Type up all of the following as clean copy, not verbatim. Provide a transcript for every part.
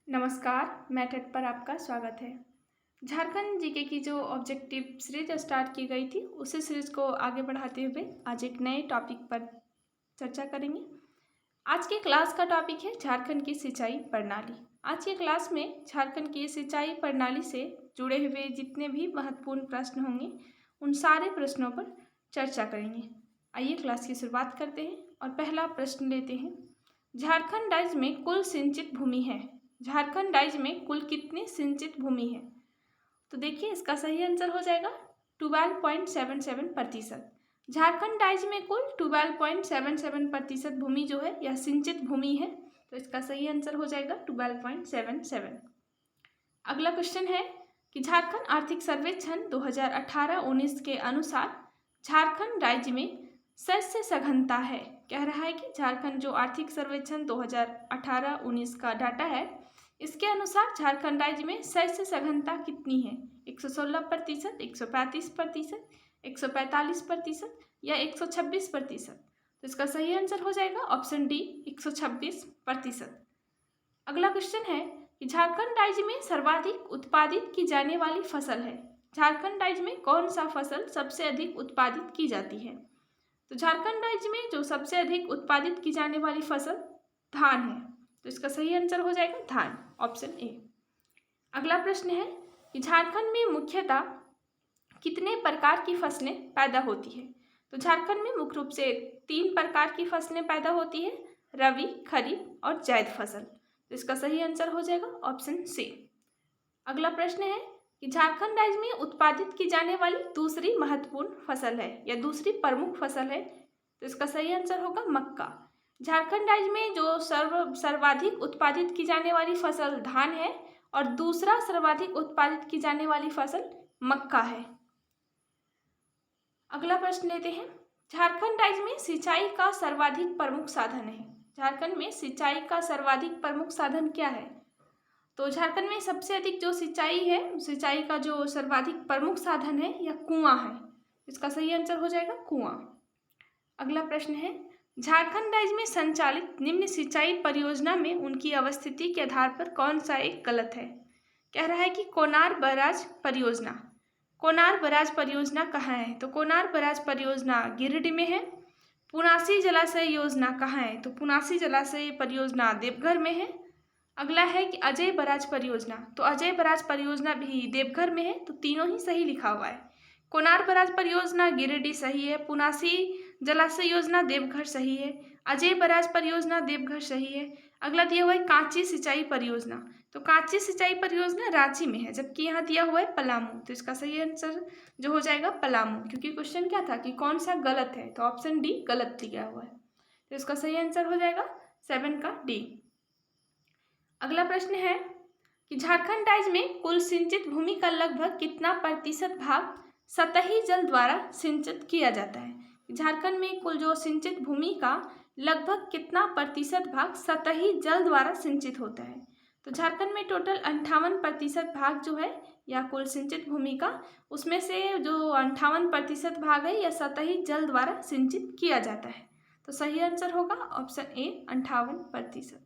नमस्कार, मैथड पर आपका स्वागत है। झारखंड जीके की जो ऑब्जेक्टिव सीरीज स्टार्ट की गई थी उसी सीरीज को आगे बढ़ाते हुए आज एक नए टॉपिक पर चर्चा करेंगे। आज के क्लास का टॉपिक है झारखंड की सिंचाई प्रणाली। आज के क्लास में झारखंड की सिंचाई प्रणाली से जुड़े हुए जितने भी महत्वपूर्ण प्रश्न होंगे उन सारे प्रश्नों पर चर्चा करेंगे। आइए क्लास की शुरुआत करते हैं और पहला प्रश्न लेते हैं। झारखंड राज्य में कुल सिंचित भूमि है। झारखंड राज्य में कुल कितनी सिंचित भूमि है? तो देखिए इसका सही आंसर हो जाएगा 12.77%। झारखंड राज्य में कुल 12.77% भूमि जो है यह सिंचित भूमि है, तो इसका सही आंसर हो जाएगा 12.77। अगला क्वेश्चन है कि झारखंड आर्थिक सर्वेक्षण 2018-19 के अनुसार झारखंड राज्य में शस्य सघनता है। कह रहा है कि झारखंड जो आर्थिक सर्वेक्षण 2018-19 का डाटा है इसके अनुसार झारखंड राज्य में शस्य सघनता कितनी है? 116%, 135%, 145% या 126%। तो इसका सही आंसर हो जाएगा ऑप्शन डी 126%। अगला क्वेश्चन है कि झारखंड राज्य में सर्वाधिक उत्पादित की जाने वाली फसल है। झारखंड राज्य में कौन सा फसल सबसे अधिक उत्पादित की जाती है? तो झारखंड राज्य में जो सबसे अधिक उत्पादित की जाने वाली फसल धान है, तो इसका सही आंसर हो जाएगा धान, ऑप्शन ए। अगला प्रश्न है कि झारखंड में मुख्यतः कितने प्रकार की फसलें पैदा होती है? तो झारखंड में मुख्य रूप से 3 प्रकार की फसलें पैदा होती है, रबी, खरीफ और जायद फसल। तो इसका सही आंसर हो जाएगा ऑप्शन सी। अगला प्रश्न है कि झारखंड राज्य में उत्पादित की जाने वाली दूसरी महत्वपूर्ण फसल है या दूसरी प्रमुख फसल है, तो इसका सही आंसर होगा मक्का। झारखंड राज्य में जो सर्वाधिक उत्पादित की जाने वाली फसल धान है और दूसरा सर्वाधिक उत्पादित की जाने वाली फसल मक्का है। अगला प्रश्न लेते हैं। झारखंड राज्य में सिंचाई का सर्वाधिक प्रमुख साधन है। झारखंड में सिंचाई का सर्वाधिक प्रमुख साधन क्या है? तो झारखंड में सबसे अधिक जो सिंचाई है, सिंचाई का जो सर्वाधिक प्रमुख साधन है यह कुआं है। इसका सही आंसर हो जाएगा कुआं। अगला प्रश्न है झारखंड राज्य में संचालित निम्न सिंचाई परियोजना में उनकी अवस्थिति के आधार पर कौन सा एक गलत है? कह रहा है कि कोनार बराज परियोजना। कोनार बराज परियोजना कहाँ है? तो कोनार बराज परियोजना गिरिडीह में है। पुनासी जलाशय योजना कहाँ है? तो पुनासी जलाशय परियोजना देवघर में है। अगला है कि अजय बराज परियोजना, तो अजय बराज परियोजना भी देवघर में है, तो तीनों ही सही लिखा हुआ है। कोनार बराज परियोजना गिरिडीह सही है, पुनासी जलाशय योजना देवघर सही है, अजय बराज परियोजना देवघर सही है। अगला दिया हुआ है कांची सिंचाई परियोजना, तो कांची सिंचाई परियोजना रांची में है, जबकि यहाँ दिया हुआ है पलामू, तो इसका सही आंसर जो हो जाएगा पलामू, क्योंकि क्वेश्चन क्या था कि कौन सा गलत है, तो ऑप्शन डी गलत दिया हुआ है, तो इसका सही आंसर हो जाएगा 7 का डी। अगला प्रश्न है कि झारखंड राज्य में कुल सिंचित भूमि का लगभग कितना प्रतिशत भाग सतही जल द्वारा सिंचित किया जाता है? झारखंड में कुल जो सिंचित भूमि का लगभग कितना प्रतिशत भाग सतही जल द्वारा सिंचित होता है? तो झारखंड में टोटल 58% भाग जो है या कुल सिंचित भूमि का, उसमें से जो 58% भाग है यह सतही जल द्वारा सिंचित किया जाता है, तो सही आंसर होगा ऑप्शन ए 58%।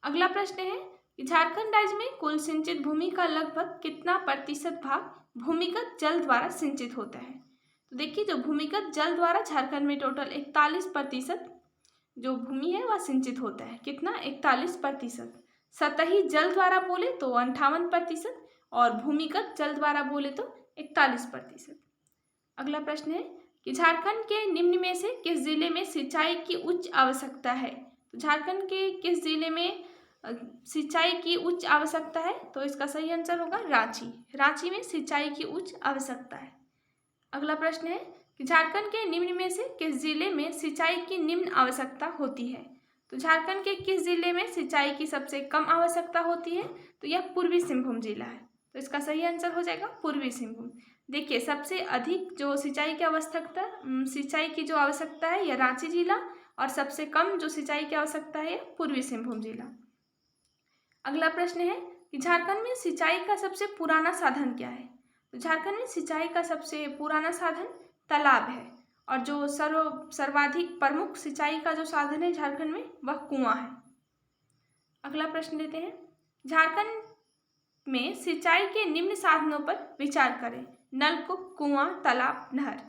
अगला प्रश्न है कि झारखंड राज्य में कुल सिंचित भूमि का लगभग कितना प्रतिशत भाग भूमिगत जल द्वारा सिंचित होता है? तो देखिए जो भूमिगत जल द्वारा झारखंड में टोटल 41% जो भूमि है वह सिंचित होता है। कितना? 41%। सतही जल द्वारा बोले तो 58% और भूमिगत जल द्वारा बोले तो 41%। अगला प्रश्न है कि झारखंड के निम्न में से किस जिले में सिंचाई की उच्च आवश्यकता है? तो झारखंड के किस जिले में सिंचाई की उच्च आवश्यकता है? तो इसका सही आंसर होगा रांची। रांची में सिंचाई की उच्च आवश्यकता है। अगला प्रश्न है कि झारखंड के निम्न में से किस जिले में सिंचाई की निम्न आवश्यकता होती है? तो झारखंड के किस जिले में सिंचाई की सबसे कम आवश्यकता होती है? तो यह पूर्वी सिंहभूम जिला है, तो इसका सही आंसर हो जाएगा पूर्वी सिंहभूम। देखिए सबसे अधिक जो सिंचाई की जो आवश्यकता है यह रांची जिला और सबसे कम जो सिंचाई की आवश्यकता है पूर्वी सिंहभूम जिला। अगला प्रश्न है कि झारखंड में सिंचाई का सबसे पुराना साधन क्या है? तो झारखंड में सिंचाई का सबसे पुराना साधन तालाब है और जो सर्वाधिक प्रमुख सिंचाई का जो साधन है झारखंड में वह कुआं है। अगला प्रश्न लेते हैं झारखंड में सिंचाई के निम्न साधनों पर विचार करें। नलकूप, कुआं, तालाब, नहर।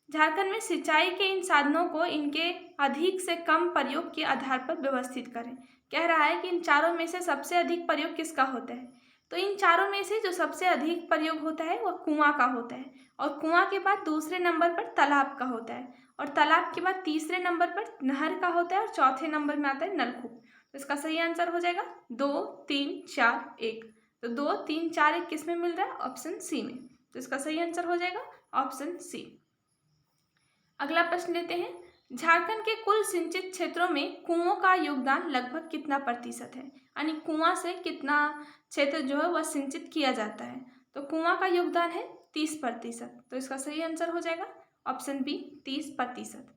झारखंड में सिंचाई के इन साधनों को इनके अधिक से कम प्रयोग के आधार पर व्यवस्थित करें। कह रहा है कि इन चारों में से सबसे अधिक प्रयोग किसका होता है, तो इन चारों में से जो सबसे अधिक प्रयोग होता है वह कुआं का होता है, और कुआं के बाद दूसरे नंबर पर तालाब का होता है, और तालाब के बाद तीसरे नंबर पर नहर का होता है, और चौथे नंबर में आता है नलकूप। तो इसका सही आंसर हो जाएगा 2, 3, 4, 1। तो 2, 3, 4, 1 किस में मिल रहा है? ऑप्शन सी में। तो इसका सही आंसर हो जाएगा ऑप्शन सी। अगला प्रश्न लेते हैं। झारखंड के कुल सिंचित क्षेत्रों में कुओं का योगदान लगभग कितना प्रतिशत है, यानी कुआं से कितना क्षेत्र जो है वह सिंचित किया जाता है? तो कुआं का योगदान है 30%। तो इसका सही आंसर हो जाएगा ऑप्शन बी 30%।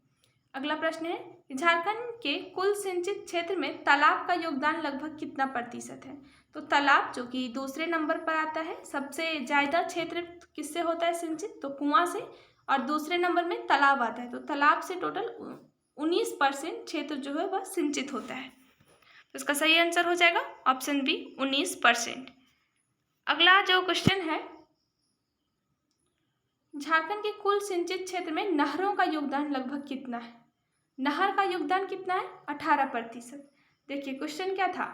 अगला प्रश्न है, झारखंड के कुल सिंचित क्षेत्र में तालाब का योगदान लगभग कितना प्रतिशत है? तो तालाब जो कि दूसरे नंबर पर आता है, सबसे ज़्यादा क्षेत्र किससे होता है सिंचित? तो कुआं से, और दूसरे नंबर में तालाब आता है। तो तालाब से टोटल 19% क्षेत्र जो है वह सिंचित होता है। तो इसका सही आंसर हो जाएगा ऑप्शन बी 19%। अगला जो क्वेश्चन है, झारखंड के कुल सिंचित क्षेत्र में नहरों का योगदान लगभग कितना है? नहर का योगदान कितना है? 18%। देखिए क्वेश्चन क्या था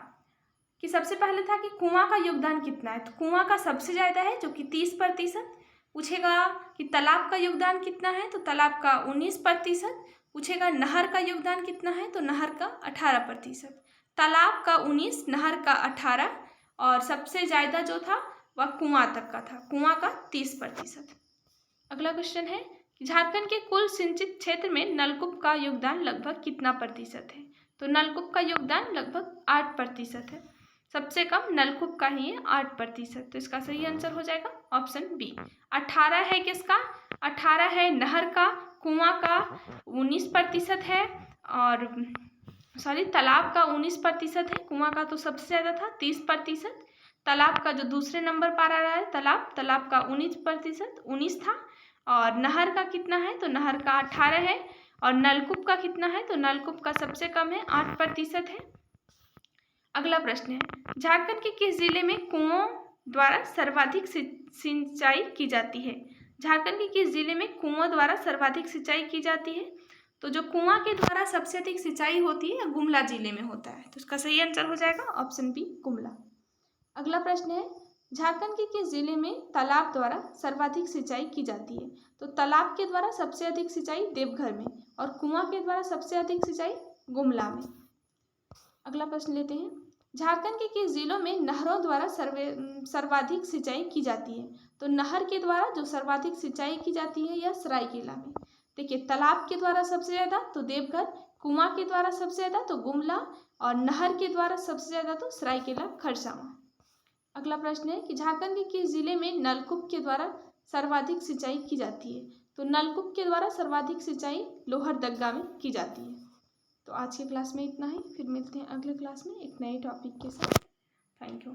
कि सबसे पहले था कि कुआं का योगदान कितना है, तो कुआं का सबसे ज़्यादा है जो कि 30%। पूछेगा कि तालाब का योगदान कितना है, तो तालाब का 19%। पूछेगा नहर का योगदान कितना है, तो नहर का 18%। तालाब का 19, नहर का 18, और सबसे ज़्यादा जो था वह कुआं तक का था, कुआं का 30%। अगला क्वेश्चन है कि झारखंड के कुल सिंचित क्षेत्र में नलकूप का योगदान लगभग कितना प्रतिशत है? तो नलकूप का योगदान लगभग 8% है। सबसे कम नलकूप का ही है 8%। तो इसका सही आंसर हो जाएगा ऑप्शन बी। 18 है किसका? 18 है नहर का, कुआं का 19% है, और तालाब का 19% है, कुआं का तो सबसे ज़्यादा था 30%। तालाब का जो दूसरे नंबर पर आ रहा है तालाब का 19% था, और नहर का कितना है? तो नहर का 18 है, और नलकूप का कितना है? तो नलकूप का सबसे कम है 8% है। अगला प्रश्न है, झारखंड के किस जिले में कुओं द्वारा सर्वाधिक सिंचाई की जाती है? झारखंड के किस जिले में कुओं द्वारा सर्वाधिक सिंचाई की जाती है? तो जो कुआं के द्वारा सबसे अधिक सिंचाई होती है गुमला जिले में होता है। तो इसका सही आंसर हो जाएगा ऑप्शन बी गुमला। अगला प्रश्न है, झारखंड के किस जिले में तालाब द्वारा सर्वाधिक सिंचाई की जाती है? तो तालाब के द्वारा सबसे अधिक सिंचाई देवघर में, और कुआं के द्वारा सबसे अधिक सिंचाई गुमला में। अगला प्रश्न लेते हैं, झारखंड के किस जिलों में नहरों द्वारा सर्वाधिक सिंचाई की जाती है? तो नहर के द्वारा जो सर्वाधिक सिंचाई की जाती है यह सरायकेला में। देखिए तालाब के द्वारा सबसे ज़्यादा तो देवघर, कुआं के द्वारा सबसे ज़्यादा तो गुमला, और नहर के द्वारा सबसे ज़्यादा तो सरायकेला खरसावां। अगला प्रश्न है कि झारखंड के किस जिले में नलकूप के द्वारा सर्वाधिक सिंचाई की जाती है? तो नलकूप के द्वारा सर्वाधिक सिंचाई लोहरदगा में की जाती है। तो आज की क्लास में इतना ही, फिर मिलते हैं अगले क्लास में एक नए टॉपिक के साथ। Thank you.